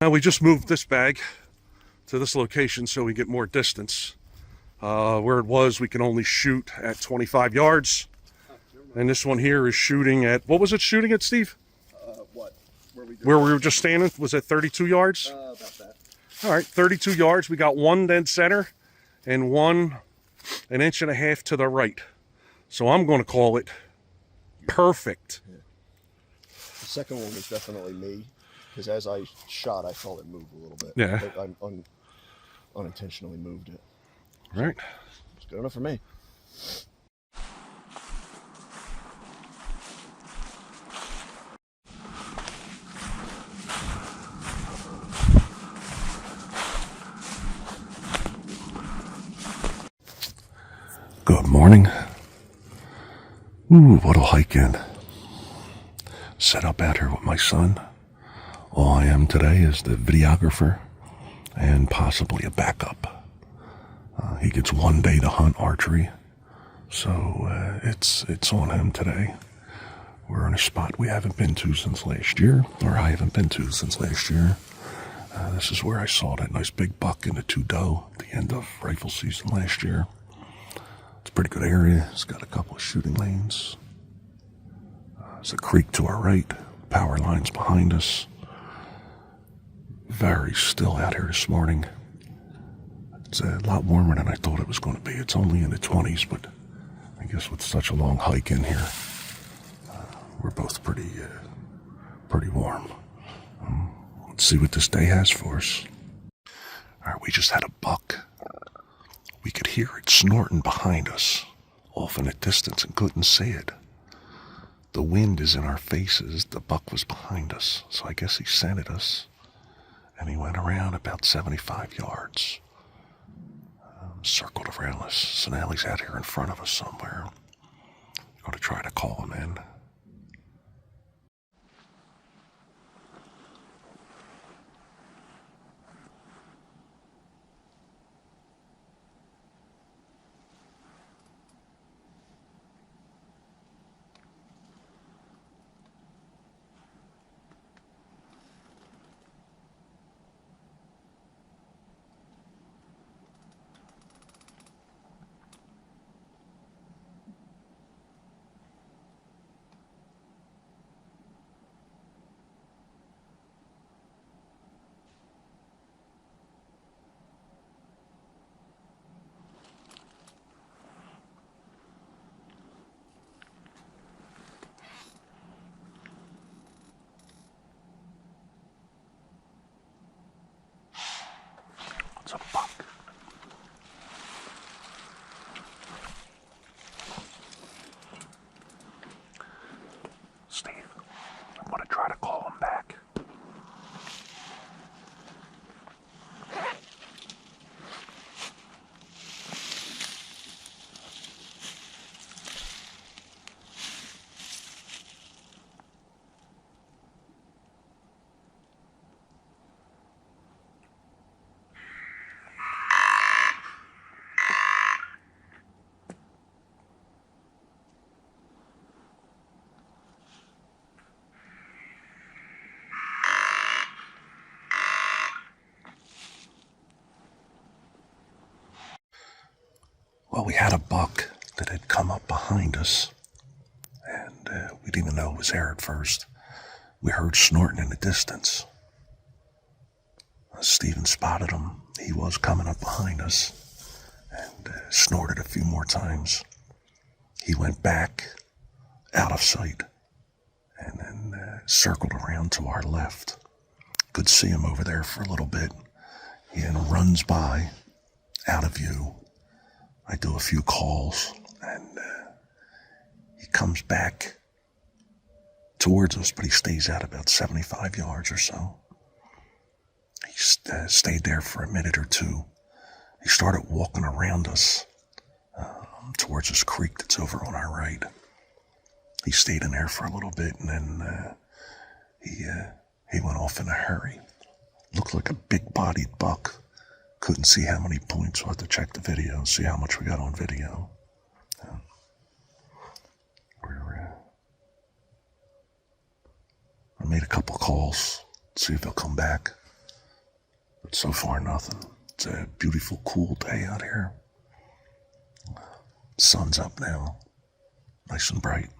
Now we just moved this bag to this location so we get more distance. Where it was, we can only shoot at 25 yards. And this one here is shooting at, what was it shooting at, Steve? What? Where we were just standing, was it 32 yards? About that. All right, 32 yards. We got one dead center and one an inch and a half to the right. So I'm going to call it perfect. Yeah. The second one was definitely me, because as I shot, I felt it move a little bit. Yeah. But I unintentionally moved it. All right. It's good enough for me. Good morning. Ooh, what a hike in. Set up out here with my son. All I am today is the videographer and possibly a backup. He gets one day to hunt archery, so it's on him today. We're in a spot we haven't been to since last year, or I haven't been to since last year. This is where I saw that nice big buck and the two doe at the end of rifle season last year. It's a pretty good area. It's got a couple of shooting lanes. There's a creek to our right, power lines behind us. Very still out here this morning. It's a lot warmer than I thought it was going to be. It's only in the 20s, but I guess with such a long hike in here, we're both pretty warm. Let's see what this day has for us. All right, we just had a buck. We could hear it snorting behind us, off in the distance, and couldn't see it. The wind is in our faces. The buck was behind us, so I guess he scented us. And he went around about 75 yards. Circled around us. So now he's out here in front of us somewhere. I'm going to try to call him in. It's a buck. Steve, I'm going to try to call him back. Well, we had a buck that had come up behind us, and we didn't even know it was there at first. We heard snorting in the distance. Stephen spotted him. He was coming up behind us and snorted a few more times. He went back out of sight and then circled around to our left. Could see him over there for a little bit. He then runs by, out of view. I do a few calls, and he comes back towards us, but he stays out about 75 yards or so. He stayed there for a minute or two. He started walking around us towards this creek that's over on our right. He stayed in there for a little bit, and then he went off in a hurry. Looked like a big-bodied buck. Couldn't see how many points. We'll have to check the video, see how much we got on video. I made a couple calls, see if he'll come back. But so far, nothing. It's a beautiful, cool day out here. Sun's up now, nice and bright.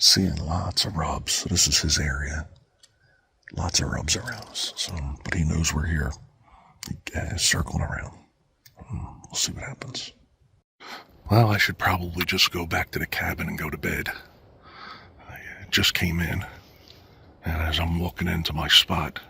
Seeing lots of rubs. This is his area. Lots of rubs around us. So, but he knows we're here. Circling around. We'll see what happens. Well, I should probably just go back to the cabin and go to bed. I just came in, and as I'm walking into my spot,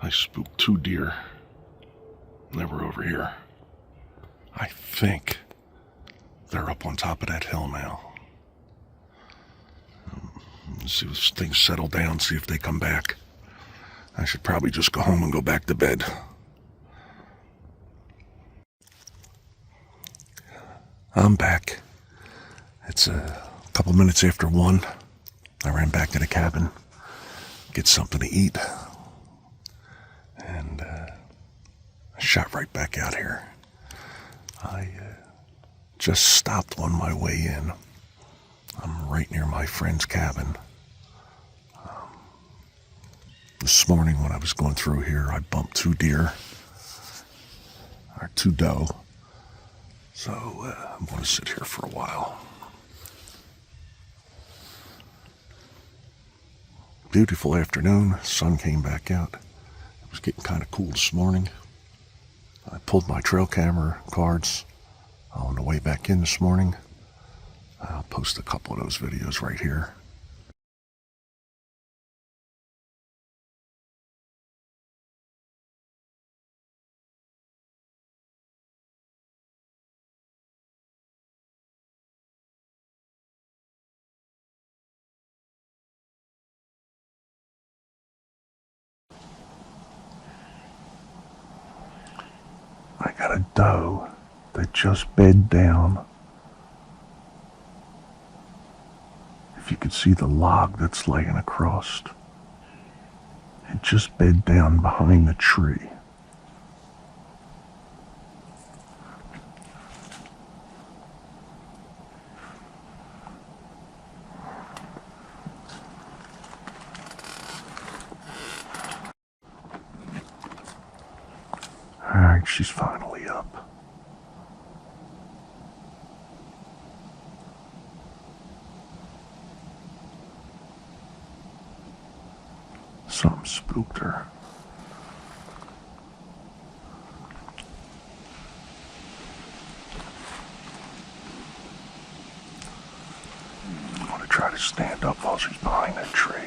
I spooked 2 deer. They were over here. I think they're up on top of that hill now. Let's see if things settle down, see if they come back. I should probably just go home and go back to bed. I'm back. It's a couple minutes after 1. I ran back to the cabin, get something to eat, and I shot right back out here. I just stopped on my way in. I'm right near my friend's cabin. This morning when I was going through here, I bumped 2 deer, or 2 doe. So I'm going to sit here for a while. Beautiful afternoon. Sun came back out. It was getting kind of cool this morning. I pulled my trail camera cards on the way back in this morning. I'll post a couple of those videos right here. I got a doe that just bed down. If you could see the log that's laying across, it just bed down behind the tree. Alright, she's finally up. Something spooked her. I'm going to try to stand up while she's behind that tree.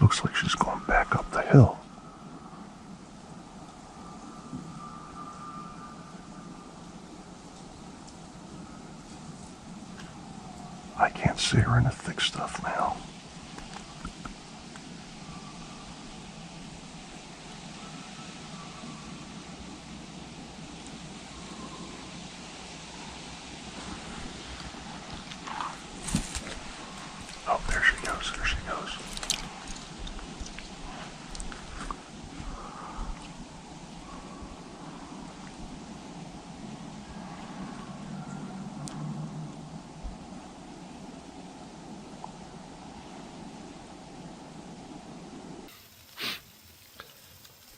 Looks like she's going back up the hill. I can't see her in the thick stuff now. Oh, there she goes, there she goes.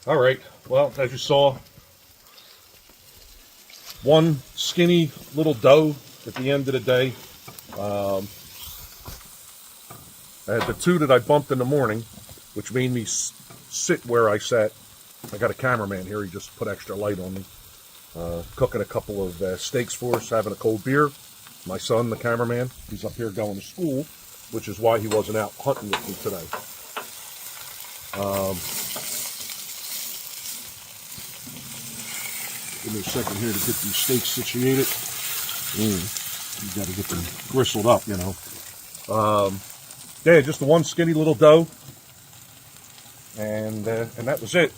All right, well, as you saw, one skinny little doe at the end of the day. I had the 2 that I bumped in the morning, which made me sit where I sat. I got a cameraman here, he just put extra light on me. Cooking a couple of steaks for us, having a cold beer. My son, the cameraman, he's up here going to school, which is why he wasn't out hunting with me today. Give me a second here to get these steaks situated. You got to get them gristled up, you know. Yeah, just the one skinny little doe, and that was it.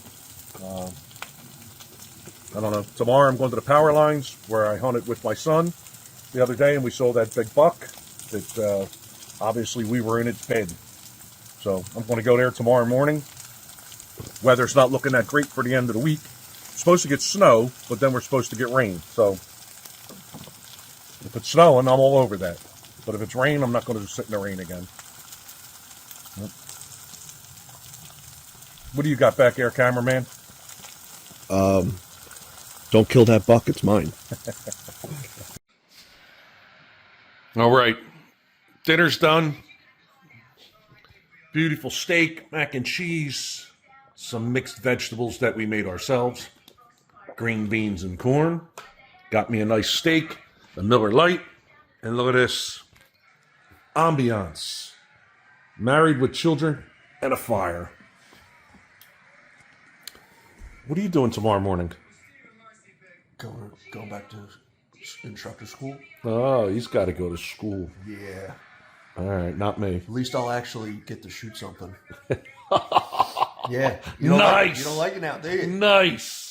I don't know. Tomorrow I'm going to the power lines where I hunted with my son the other day, and we saw that big buck that obviously we were in its bed. So I'm going to go there tomorrow morning. Weather's not looking that great for the end of the week. It's supposed to get snow, but then we're supposed to get rain. So if it's snowing, I'm all over that. But if it's rain, I'm not going to sit in the rain again. What do you got back there, cameraman? Don't kill that buck. It's mine. All right. Dinner's done. Beautiful steak, mac and cheese, some mixed vegetables that we made ourselves, green beans and corn. Got me a nice steak, a Miller Lite, and look at this ambiance. Married with children and a fire. What are you doing tomorrow morning? Going back to instructor school. Oh, he's got to go to school. Yeah. All right, not me. At least I'll actually get to shoot something. Yeah. Nice. You don't like it now, do you? Nice.